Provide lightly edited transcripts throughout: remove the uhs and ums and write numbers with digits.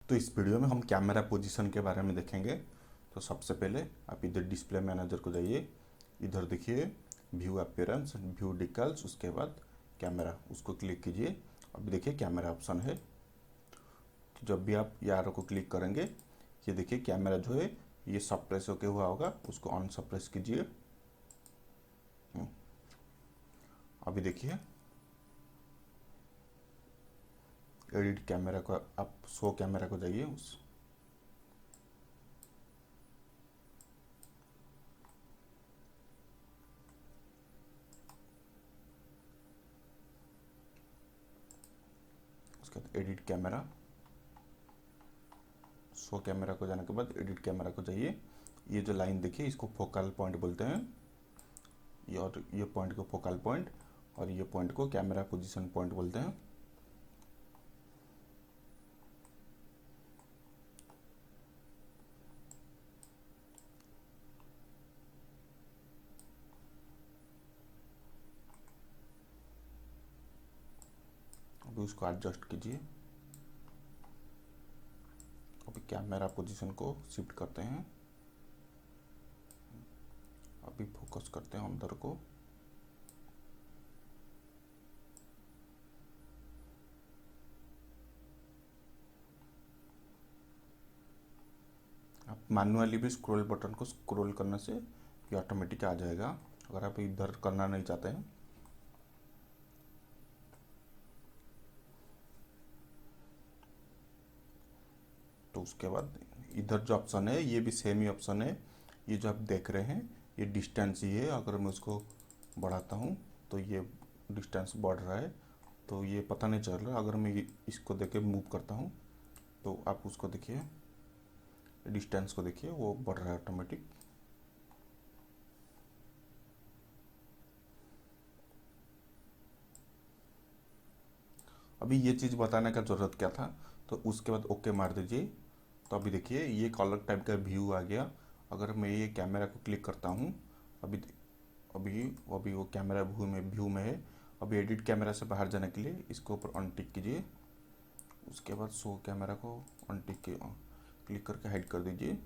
तो इस वीडियो में हम कैमरा पोजीशन के बारे में देखेंगे। तो सबसे पहले आप इधर डिस्प्ले मैनेजर को जाइए, इधर देखिए व्यू अपीयरेंस, व्यू डिटेल्स, उसके बाद कैमरा, उसको क्लिक कीजिए। अभी देखिए कैमरा ऑप्शन है। तो जब भी आप यार को क्लिक करेंगे, ये देखिए कैमरा जो है ये सप्रेस होके हुआ होगा, उसको ऑन सप्रेस कीजिए। अभी देखिए एडिट कैमरा को, आप शो कैमरा को जाइए, उसके बाद एडिट कैमरा, शो कैमरा को जाने के बाद एडिट कैमरा को जाइए। ये जो लाइन देखिए इसको फोकल पॉइंट बोलते हैं, ये और ये पॉइंट को फोकल पॉइंट और ये पॉइंट को कैमरा पोजीशन पॉइंट बोलते हैं। अभी उसको एडजस्ट कीजिए। अभी कैमरा पोजीशन को शिफ्ट करते हैं, अभी फोकस करते हैं अंदर को। आप मैनुअली भी स्क्रॉल बटन को स्क्रॉल करने से ये ऑटोमेटिक आ जाएगा, अगर आप इधर करना नहीं चाहते हैं। तो उसके बाद इधर जो ऑप्शन है ये भी सेम ही ऑप्शन है। ये जो आप देख रहे हैं ये डिस्टेंस ही है। अगर मैं उसको बढ़ाता हूँ तो ये डिस्टेंस बढ़ रहा है, तो ये पता नहीं चल रहा। अगर मैं इसको देके मूव करता हूँ तो आप उसको देखिए, डिस्टेंस को देखिए, वो बढ़ रहा है ऑटोमेटिक। अभी ये चीज़ बताने का ज़रूरत क्या था, तो उसके बाद ओके मार दीजिए। तो अभी देखिए ये एक अलग टाइप का व्यू आ गया। अगर मैं ये कैमरा को क्लिक करता हूँ, अभी अभी अभी वो कैमरा व्यू में है। अभी एडिट कैमरा से बाहर जाने के लिए इसको ऊपर अनटिक कीजिए, उसके बाद शो कैमरा को अनटिक के क्लिक करके हाइड कर दीजिए।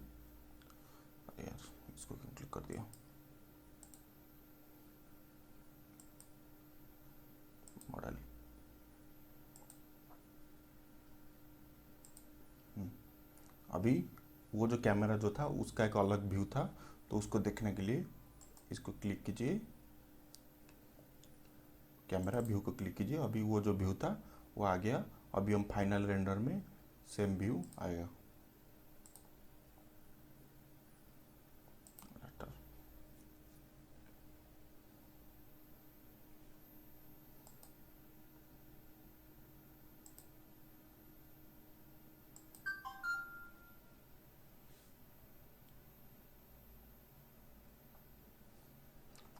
अरे यार, इसको क्यों क्लिक कर दिया, मॉडल। अभी वो जो कैमरा जो था उसका एक अलग व्यू था, तो उसको देखने के लिए इसको क्लिक कीजिए, कैमरा व्यू को क्लिक कीजिए। अभी वो जो व्यू था वो आ गया। अभी हम फाइनल रेंडर में सेम व्यू आएगा।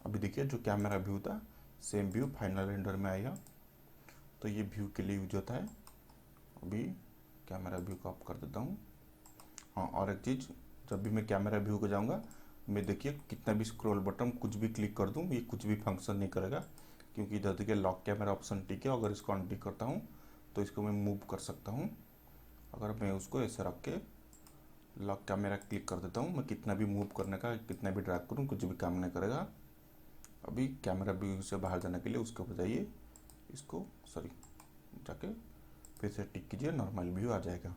अभी देखिए जो कैमरा व्यू था सेम व्यू फाइनल रेंडर में आएगा। तो ये व्यू के लिए यूज होता है। अभी कैमरा व्यू को ऑफ कर देता हूँ। हाँ, और एक चीज़, जब भी मैं कैमरा व्यू को जाऊँगा, मैं देखिए कितना भी स्क्रॉल बटन कुछ भी क्लिक कर दूँ, ये कुछ भी फंक्शन नहीं करेगा, क्योंकि इधर देखिए लॉक कैमरा ऑप्शन टिक है। अगर इसको अनटिक करता हूँ तो इसको मैं मूव कर सकता हूँ। अगर मैं उसको ऐसे रख के लॉक कैमरा क्लिक कर देता हूँ, मैं कितना भी मूव करने का, कितना भी ड्रैग करूँ, कुछ भी काम नहीं करेगा। अभी कैमरा व्यू से बाहर जाने के लिए उसको बजाइए, इसको सॉरी जाके फिर से टिक कीजिए, नॉर्मल व्यू आ जाएगा।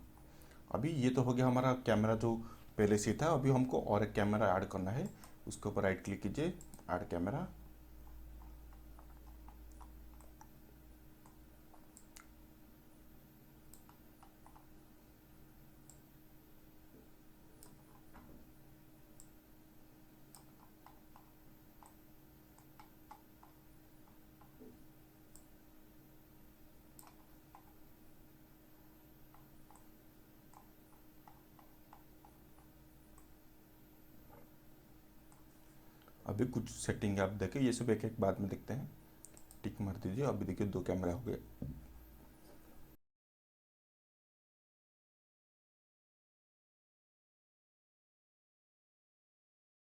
अभी ये तो हो गया हमारा कैमरा जो पहले से था। अभी हमको और एक कैमरा ऐड करना है, उसके ऊपर राइट क्लिक कीजिए, ऐड कैमरा। अभी कुछ सेटिंग आप देखें, ये सब एक एक बाद में देखते हैं। टिक मार दीजिए। अभी देखिए 2 कैमरा हो गए।